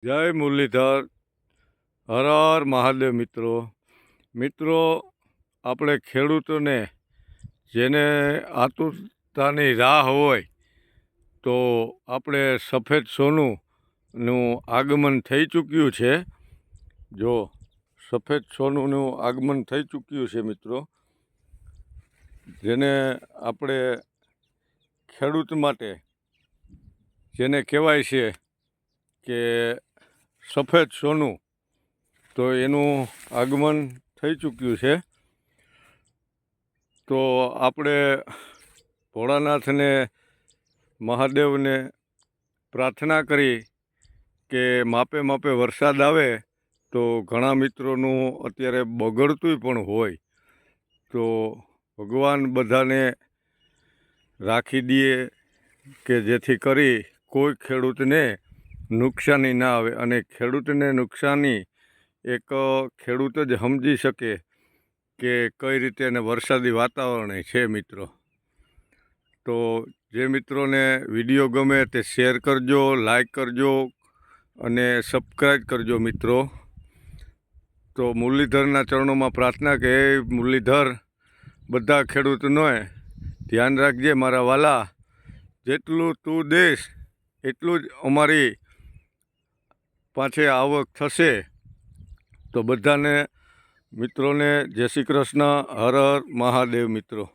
જય મુરલીધર, હર હર મહાદેવ. મિત્રો, આપણે ખેડૂતોને જેને આતુરતાની રાહ હોય તો આપણે સફેદ સોનુંનું આગમન થઈ ચૂક્યું છે. જો સફેદ સોનુંનું આગમન થઈ ચૂક્યું છે મિત્રો, જેને આપણે ખેડૂત માટે જેને કહેવાય છે કે સફેદ સોનું, તો એનું આગમન થઈ ચૂક્યું છે. તો આપણે ભોળાનાથને, મહાદેવને પ્રાર્થના કરી કે માપે માપે વરસાદ આવે. તો ઘણા મિત્રોનું અત્યારે બગડતું પણ હોય, તો ભગવાન બધાને રાખી દે કે જેથી કરી કોઈ ખેડૂતને નુકસાની ના આવે. અને ખેડૂતને નુકસાની એક ખેડૂત જ સમજી શકે કે કઈ રીતે એને વરસાદી વાતાવરણ છે મિત્રો. તો જે મિત્રોને વિડીયો ગમે તે શેર કરજો, લાઈક કરજો અને સબસ્ક્રાઈબ કરજો મિત્રો. તો મુરલીધરના ચરણોમાં પ્રાર્થના કે હે મુરલીધર, બધા ખેડૂતોને ધ્યાન રાખજે મારા વાલા. જેટલું તું દેશ એટલું જ અમારી પાછે આવક થશે. તો બધાને મિત્રોને જય શ્રી કૃષ્ણ, હર હર મહાદેવ મિત્રો.